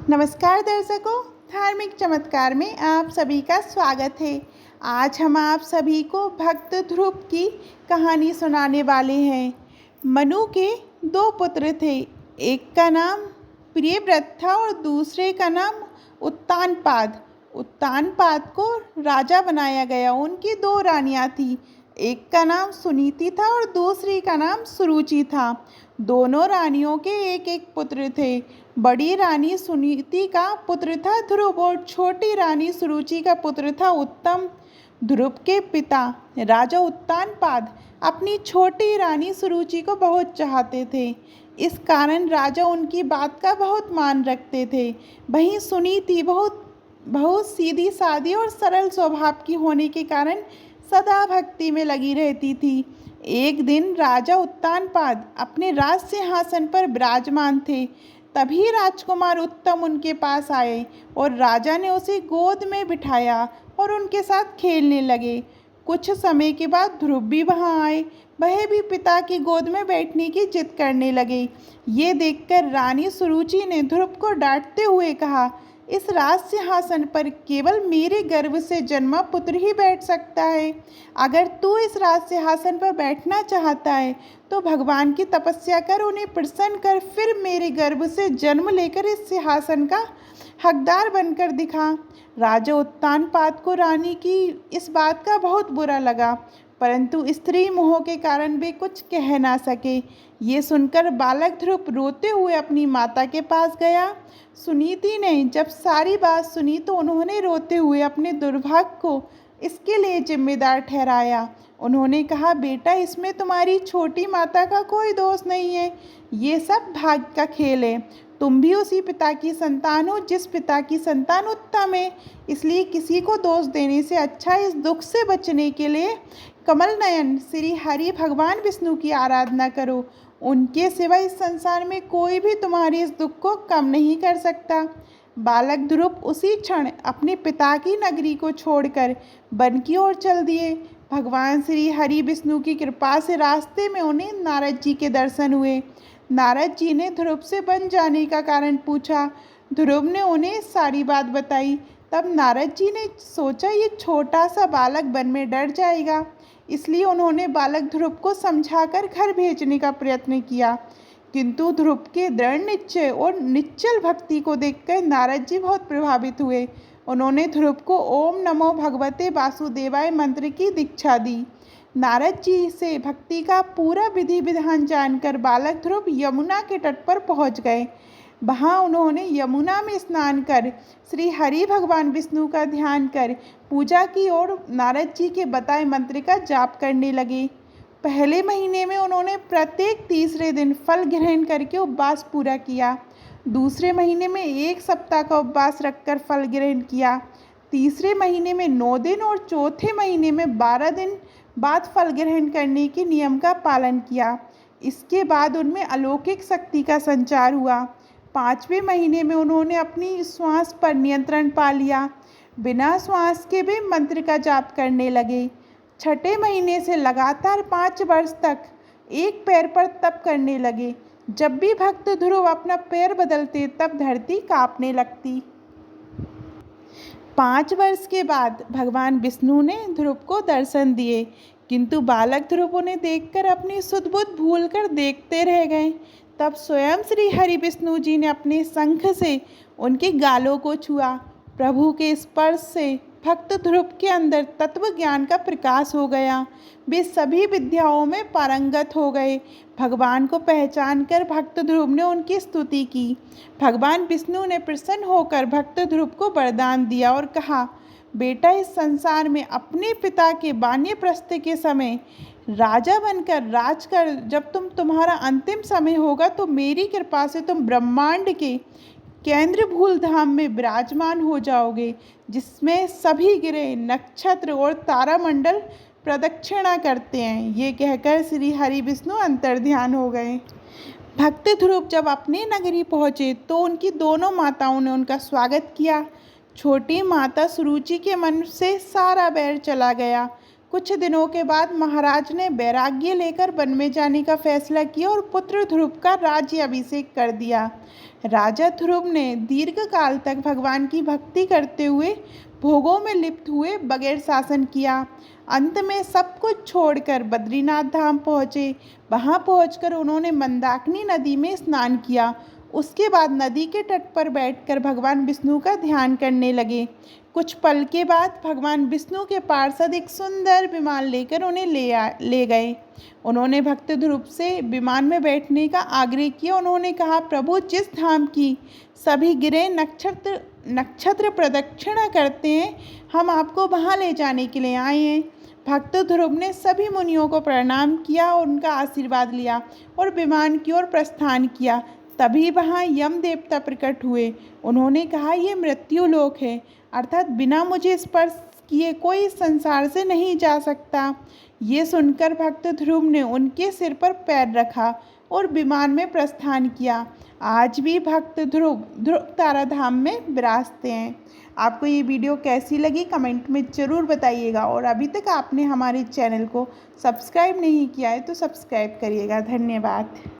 नमस्कार दर्शकों, धार्मिक चमत्कार में आप सभी का स्वागत है। आज हम आप सभी को भक्त ध्रुव की कहानी सुनाने वाले हैं। मनु के दो पुत्र थे, एक का नाम प्रियव्रत था और दूसरे का नाम उत्तानपाद। उत्तानपाद को राजा बनाया गया। उनकी दो रानियां थीं, एक का नाम सुनीति था और दूसरी का नाम सुरुचि था। दोनों रानियों के एक एक पुत्र थे। बड़ी रानी सुनीति का पुत्र था ध्रुव और छोटी रानी सुरुचि का पुत्र था उत्तम। ध्रुव के पिता राजा उत्तानपाद अपनी छोटी रानी सुरुचि को बहुत चाहते थे। इस कारण राजा उनकी बात का बहुत मान रखते थे। वहीं सुनीति बहुत सीधी सादी और सरल स्वभाव की होने के कारण सदा भक्ति में लगी रहती थी। एक दिन राजा उत्तानपाद अपने राज सिंहासन पर विराजमान थे। तभी राजकुमार उत्तम उनके पास आए और राजा ने उसे गोद में बिठाया और उनके साथ खेलने लगे। कुछ समय के बाद ध्रुव भी वहाँ आए। वह भी पिता की गोद में बैठने की जिद करने लगे। ये देखकर रानी सुरुचि ने ध्रुव को डांटते हुए कहा, इस राज सिंहासन पर केवल मेरे गर्भ से जन्मा पुत्र ही बैठ सकता है। अगर तू इस राज सिंहासन पर बैठना चाहता है तो भगवान की तपस्या कर, उन्हें प्रसन्न कर, फिर मेरे गर्भ से जन्म लेकर इस सिंहासन का हकदार बनकर दिखा। राजा उत्तानपाद को रानी की इस बात का बहुत बुरा लगा, परंतु स्त्री मोह के कारण वे कुछ कह ना सके। ये सुनकर बालक ध्रुव रोते हुए अपनी माता के पास गया। सुनीति ने जब सारी बात सुनी तो उन्होंने रोते हुए अपने दुर्भाग्य को इसके लिए जिम्मेदार ठहराया। उन्होंने कहा, बेटा, इसमें तुम्हारी छोटी माता का कोई दोष नहीं है। ये सब भाग्य का खेल है। तुम भी उसी पिता की संतान हो जिस पिता की संतान उत्तम है। इसलिए किसी को दोष देने से अच्छा इस दुख से बचने के लिए कमल नयन श्री हरि भगवान विष्णु की आराधना करो। उनके सिवा इस संसार में कोई भी तुम्हारे इस दुख को कम नहीं कर सकता। बालक ध्रुव उसी क्षण अपने पिता की नगरी को छोड़कर वन की ओर चल दिए। भगवान श्री हरि विष्णु की कृपा से रास्ते में उन्हें नारद जी के दर्शन हुए। नारद जी ने ध्रुव से वन जाने का कारण पूछा। ध्रुव ने उन्हें सारी बात बताई। तब नारद जी ने सोचा, ये छोटा सा बालक वन में डर जाएगा, इसलिए उन्होंने बालक ध्रुव को समझाकर घर भेजने का प्रयत्न किया। किंतु ध्रुव के दृढ़ निश्चय और निश्चल भक्ति को देखकर नारद जी बहुत प्रभावित हुए। उन्होंने ध्रुव को ओम नमो भगवते वासुदेवाय मंत्र की दीक्षा दी। नारद जी से भक्ति का पूरा विधि विधान जानकर बालक ध्रुव यमुना के तट पर पहुंच गए। वहाँ उन्होंने यमुना में स्नान कर श्री हरि भगवान विष्णु का ध्यान कर पूजा की और नारद जी के बताए मंत्र का जाप करने लगे। पहले महीने में उन्होंने प्रत्येक तीसरे दिन फल ग्रहण करके उपवास पूरा किया। दूसरे महीने में 1 सप्ताह का उपवास रखकर फल ग्रहण किया। तीसरे महीने में 9 दिन और चौथे महीने में 12 दिन बाद फल ग्रहण करने के नियम का पालन किया। इसके बाद उनमें अलौकिक शक्ति का संचार हुआ। 5वें महीने में उन्होंने अपनी श्वास पर नियंत्रण पा लिया। बिना श्वास के वे मंत्र का जाप करने लगे। 6ठे महीने से लगातार 5 वर्ष तक एक पैर पर तप करने लगे। जब भी भक्त ध्रुव अपना पैर बदलते तब धरती कांपने लगती। 5 वर्ष के बाद भगवान विष्णु ने ध्रुव को दर्शन दिए, किंतु बालक ध्रुव उन्हें देखकर अपनी सुध बुध भूलकर देखते रह गए। तब स्वयं श्री हरि विष्णु जी ने अपने शंख से उनके गालों को छुआ। प्रभु के स्पर्श से भक्त ध्रुव के अंदर तत्व ज्ञान का प्रकाश हो गया। वे सभी विद्याओं में पारंगत हो गए। भगवान को पहचान कर भक्त ध्रुव ने उनकी स्तुति की। भगवान विष्णु ने प्रसन्न होकर भक्त ध्रुव को वरदान दिया और कहा, बेटा, इस संसार में अपने पिता के वानप्रस्थ के समय राजा बनकर राज कर, जब तुम्हारा अंतिम समय होगा तो मेरी कृपा से तुम ब्रह्मांड के केंद्र भूल धाम में विराजमान हो जाओगे, जिसमें सभी ग्रह, नक्षत्र और तारामंडल प्रदक्षिणा करते हैं। ये कहकर श्री हरि विष्णु अंतर्ध्यान हो गए। भक्त ध्रुव जब अपनी नगरी पहुँचे तो उनकी दोनों माताओं ने उनका स्वागत किया। छोटी माता सुरुचि के मन से सारा बैर चला गया। कुछ दिनों के बाद महाराज ने वैराग्य लेकर वन में जाने का फैसला किया और पुत्र ध्रुव का राज्य अभिषेक कर दिया। राजा ध्रुव ने दीर्घ काल तक भगवान की भक्ति करते हुए भोगों में लिप्त हुए बगैर शासन किया। अंत में सब कुछ छोड़कर बद्रीनाथ धाम पहुँचे। वहाँ पहुँचकर उन्होंने मंदाकिनी नदी में स्नान किया। उसके बाद नदी के तट पर बैठकर भगवान विष्णु का ध्यान करने लगे। कुछ पल के बाद भगवान विष्णु के पार्षद एक सुंदर विमान लेकर उन्हें ले गए। उन्होंने भक्त ध्रुव से विमान में बैठने का आग्रह किया। उन्होंने कहा, प्रभु, जिस धाम की सभी गिरे नक्षत्र प्रदक्षिणा करते हैं, हम आपको वहाँ ले जाने के लिए आए हैं। भक्त ध्रुव ने सभी मुनियों को प्रणाम किया और उनका आशीर्वाद लिया और विमान की ओर प्रस्थान किया। तभी वहाँ यम देवता प्रकट हुए। उन्होंने कहा, ये मृत्यु लोक है, अर्थात बिना मुझे स्पर्श किए कोई संसार से नहीं जा सकता। ये सुनकर भक्त ध्रुव ने उनके सिर पर पैर रखा और विमान में प्रस्थान किया। आज भी भक्त ध्रुव तारा धाम में विराजते हैं। आपको ये वीडियो कैसी लगी कमेंट में ज़रूर बताइएगा, और अभी तक आपने हमारे चैनल को सब्सक्राइब नहीं किया है तो सब्सक्राइब करिएगा। धन्यवाद।